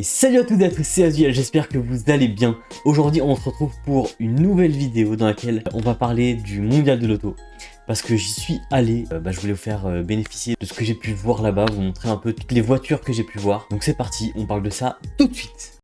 Et salut à toutes et à tous, c'est Azuel, j'espère que vous allez bien. Aujourd'hui on se retrouve pour une nouvelle vidéo dans laquelle on va parler du mondial de l'auto. Parce que j'y suis allé, je voulais vous faire bénéficier de ce que j'ai pu voir là-bas, vous montrer un peu toutes les voitures que j'ai pu voir. Donc c'est parti, on parle de ça tout de suite.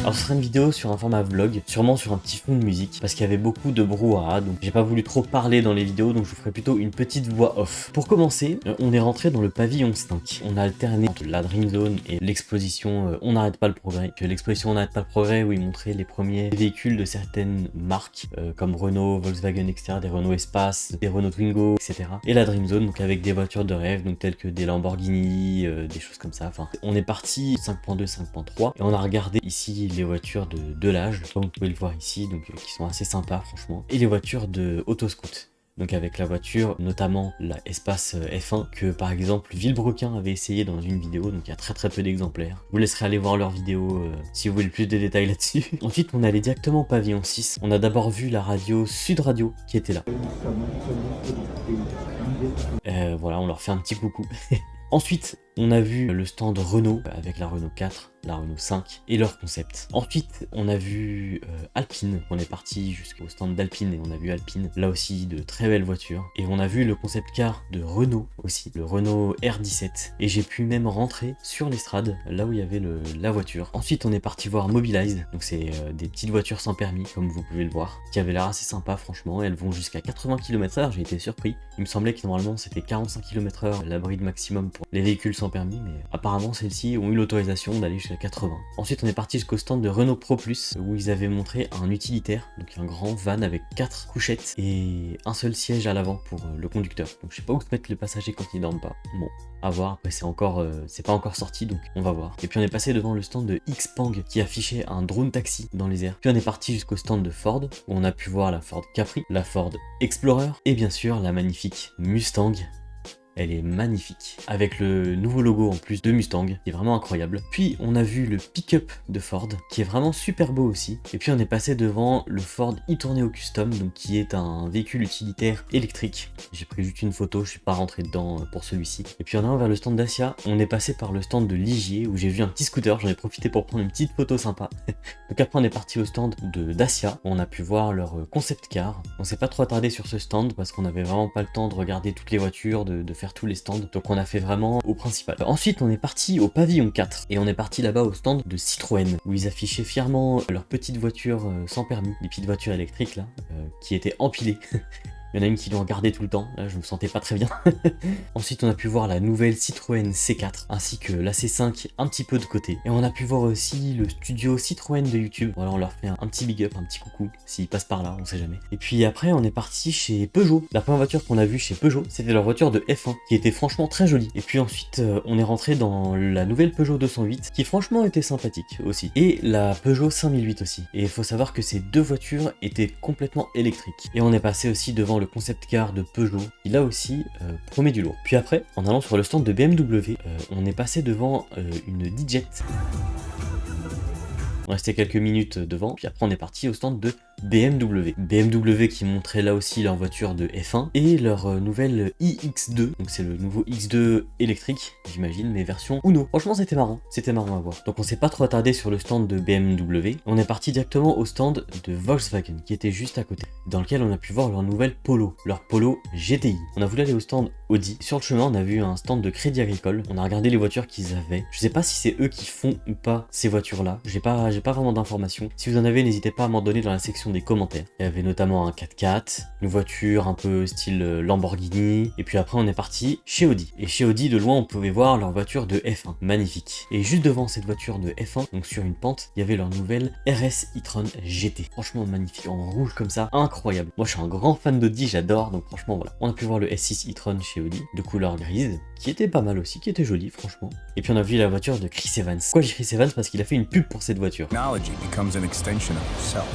Alors ce sera une vidéo sur un format vlog, sûrement sur un petit fond de musique, parce qu'il y avait beaucoup de brouhaha, donc j'ai pas voulu trop parler dans les vidéos, donc je vous ferai plutôt une petite voix off. Pour commencer, on est rentré dans le pavillon 5. On a alterné entre la Dream Zone et l'exposition On n'arrête pas le progrès. L'exposition On n'arrête pas le progrès, où ils montraient les premiers véhicules de certaines marques, comme Renault, Volkswagen, etc., des Renault Espace, des Renault Twingo, etc. Et la Dream Zone, donc avec des voitures de rêve, donc telles que des Lamborghini, des choses comme ça. Enfin, on est parti 5.2, 5.3, et on a regardé ici les voitures de l'âge, comme vous pouvez le voir ici, donc qui sont assez sympas franchement, et les voitures de Autoscoot. Donc avec la voiture, notamment la Espace F1, que par exemple Villebrequin avait essayé dans une vidéo, donc il y a très peu d'exemplaires. Je vous laisserai aller voir leur vidéo si vous voulez plus de détails là-dessus. Ensuite on allait directement au pavillon 6, on a d'abord vu la radio Sud Radio qui était là. Voilà, on leur fait un petit coucou. Ensuite, on a vu le stand Renault avec la Renault 4, la Renault 5 et leur concept. Ensuite, on a vu Alpine. On est parti jusqu'au stand d'Alpine et on a vu Alpine. Là aussi, de très belles voitures. Et on a vu le concept car de Renault aussi, le Renault R17. Et j'ai pu même rentrer sur l'estrade, là où il y avait la voiture. Ensuite, on est parti voir Mobilize. Donc c'est des petites voitures sans permis, comme vous pouvez le voir, qui avaient l'air assez sympa franchement. Elles vont jusqu'à 80 km/h, j'ai été surpris. Il me semblait que normalement c'était 45 km/h la bride maximum pour les véhicules sans permis, mais apparemment celles-ci ont eu l'autorisation d'aller jusqu'à 80. Ensuite on est parti jusqu'au stand de Renault Pro Plus, où ils avaient montré un utilitaire, donc un grand van avec 4 couchettes et un seul siège à l'avant pour le conducteur. Donc je sais pas où se mettre le passager quand il dorment pas. Bon, à voir, après c'est pas encore sorti, donc on va voir. Et puis on est passé devant le stand de Xpeng qui affichait un drone taxi dans les airs. Puis on est parti jusqu'au stand de Ford, où on a pu voir la Ford Capri, la Ford Explorer et bien sûr la magnifique Mustang. Elle est magnifique, avec le nouveau logo en plus de Mustang, qui est vraiment incroyable. Puis on a vu le pick-up de Ford, qui est vraiment super beau aussi. Et puis on est passé devant le Ford e-Tourneo Custom, donc qui est un véhicule utilitaire électrique. J'ai pris juste une photo, je suis pas rentré dedans pour celui-ci. Et puis en allant vers le stand Dacia, on est passé par le stand de Ligier, où j'ai vu un petit scooter, j'en ai profité pour prendre une petite photo sympa. Donc après on est parti au stand de Dacia, où on a pu voir leur concept car. On s'est pas trop attardé sur ce stand, parce qu'on avait vraiment pas le temps de regarder toutes les voitures, de faire tous les stands, donc on a fait vraiment au principal. Ensuite on est parti au pavillon 4 et on est parti là-bas au stand de Citroën, où ils affichaient fièrement leurs petites voitures sans permis, les petites voitures électriques là, qui étaient empilées. Il y en a une qui doit regarder tout le temps, là je me sentais pas très bien. Ensuite on a pu voir la nouvelle Citroën C4 ainsi que la C5 un petit peu de côté. Et on a pu voir aussi le studio Citroën de YouTube. Voilà, on leur fait un petit big up, un petit coucou, s'ils passent par là, on sait jamais. Et puis après on est parti chez Peugeot. La première voiture qu'on a vue chez Peugeot, c'était leur voiture de F1 qui était franchement très jolie. Et puis ensuite on est rentré dans la nouvelle Peugeot 208 qui franchement était sympathique aussi. Et la Peugeot 5008 aussi. Et il faut savoir que ces deux voitures étaient complètement électriques. Et on est passé aussi devant le concept car de Peugeot, qui là aussi promet du lourd. Puis après, en allant sur le stand de BMW, on est passé devant une D-Jet. On restait quelques minutes devant, puis après on est parti au stand de BMW. BMW qui montrait là aussi leur voiture de F1 et leur nouvelle iX2, donc c'est le nouveau X2 électrique, j'imagine, mais version Uno. Franchement c'était marrant à voir. Donc on s'est pas trop attardé sur le stand de BMW, on est parti directement au stand de Volkswagen qui était juste à côté, dans lequel on a pu voir leur nouvelle Polo, leur Polo GTI. On a voulu aller au stand Audi. Sur le chemin on a vu un stand de Crédit Agricole, on a regardé les voitures qu'ils avaient. Je sais pas si c'est eux qui font ou pas ces voitures là, j'ai pas vraiment d'informations. Si vous en avez, n'hésitez pas à m'en donner dans la section des commentaires. Il y avait notamment un 4x4, une voiture un peu style Lamborghini, et puis après on est parti chez Audi. Et chez Audi, de loin, on pouvait voir leur voiture de F1, magnifique. Et juste devant cette voiture de F1, donc sur une pente, il y avait leur nouvelle RS e-tron GT. Franchement magnifique, en rouge comme ça, incroyable. Moi je suis un grand fan d'Audi, j'adore, donc franchement voilà. On a pu voir le S6 e-tron chez Audi, de couleur grise, qui était pas mal aussi, qui était joli franchement. Et puis on a vu la voiture de Chris Evans. Pourquoi j'ai Chris Evans? Parce qu'il a fait une pub pour cette voiture. Technology becomes an extension of yourself.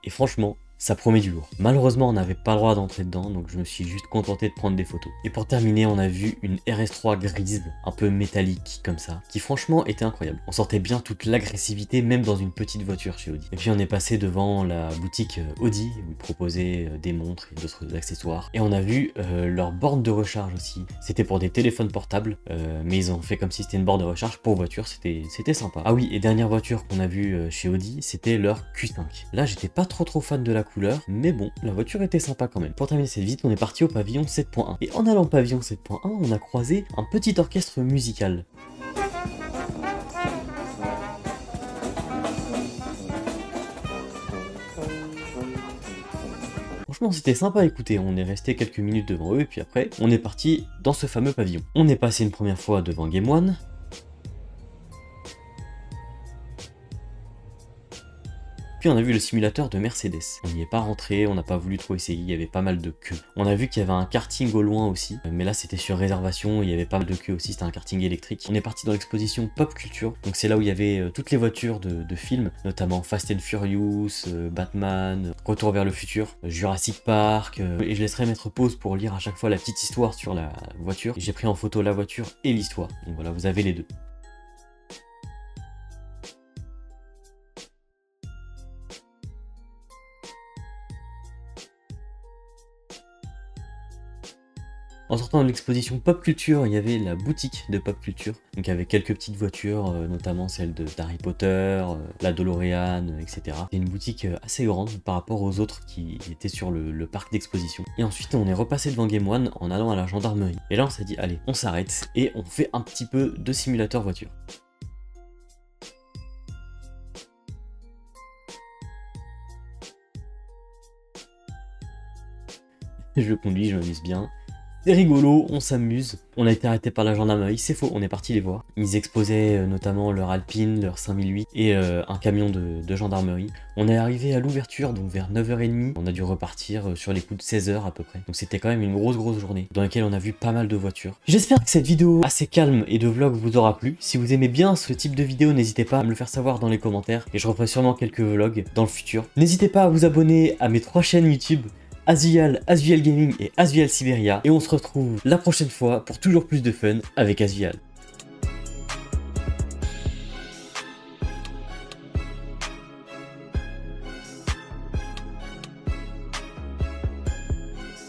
Et franchement, Ça promet du lourd. Malheureusement, on n'avait pas le droit d'entrer dedans, donc je me suis juste contenté de prendre des photos. Et pour terminer, on a vu une RS3 grise, un peu métallique comme ça, qui franchement était incroyable. On sentait bien toute l'agressivité, même dans une petite voiture chez Audi. Et puis on est passé devant la boutique Audi, où ils proposaient des montres et d'autres accessoires. Et on a vu leur borne de recharge aussi. C'était pour des téléphones portables, mais ils ont fait comme si c'était une borne de recharge pour voiture, c'était sympa. Ah oui, et dernière voiture qu'on a vue chez Audi, c'était leur Q5. Là, j'étais pas trop fan de la couleur, mais bon, la voiture était sympa quand même. Pour terminer cette visite, on est parti au pavillon 7.1. Et en allant au pavillon 7.1, on a croisé un petit orchestre musical. Franchement, c'était sympa à écouter, on est resté quelques minutes devant eux, et puis après, on est parti dans ce fameux pavillon. On est passé une première fois devant Game One, puis on a vu le simulateur de Mercedes. On n'y est pas rentré, on n'a pas voulu trop essayer, il y avait pas mal de queues. On a vu qu'il y avait un karting au loin aussi, mais là c'était sur réservation, il y avait pas mal de queues aussi, c'était un karting électrique. On est parti dans l'exposition Pop Culture, donc c'est là où il y avait toutes les voitures de films, notamment Fast and Furious, Batman, Retour vers le futur, Jurassic Park, et je laisserai mettre pause pour lire à chaque fois la petite histoire sur la voiture. J'ai pris en photo la voiture et l'histoire, donc voilà, vous avez les deux. En sortant de l'exposition Pop Culture, il y avait la boutique de Pop Culture, donc avec quelques petites voitures, notamment celle d'Harry Potter, la DeLorean, etc. C'est une boutique assez grande par rapport aux autres qui étaient sur le parc d'exposition. Et ensuite, on est repassé devant Game One en allant à la gendarmerie. Et là, on s'est dit, allez, on s'arrête et on fait un petit peu de simulateur voiture. Je conduis, je m'amuse bien. C'est rigolo, on s'amuse. On a été arrêté par la gendarmerie, c'est faux, on est parti les voir. Ils exposaient notamment leur Alpine, leur 5008 et un camion de gendarmerie. On est arrivé à l'ouverture, donc vers 9h30. On a dû repartir sur les coups de 16h à peu près. Donc c'était quand même une grosse journée dans laquelle on a vu pas mal de voitures. J'espère que cette vidéo assez calme et de vlog vous aura plu. Si vous aimez bien ce type de vidéo, n'hésitez pas à me le faire savoir dans les commentaires. Et je referai sûrement quelques vlogs dans le futur. N'hésitez pas à vous abonner à mes 3 chaînes YouTube. Asvial, Asvial Gaming et Asvial Siberia. Et on se retrouve la prochaine fois pour toujours plus de fun avec Asvial.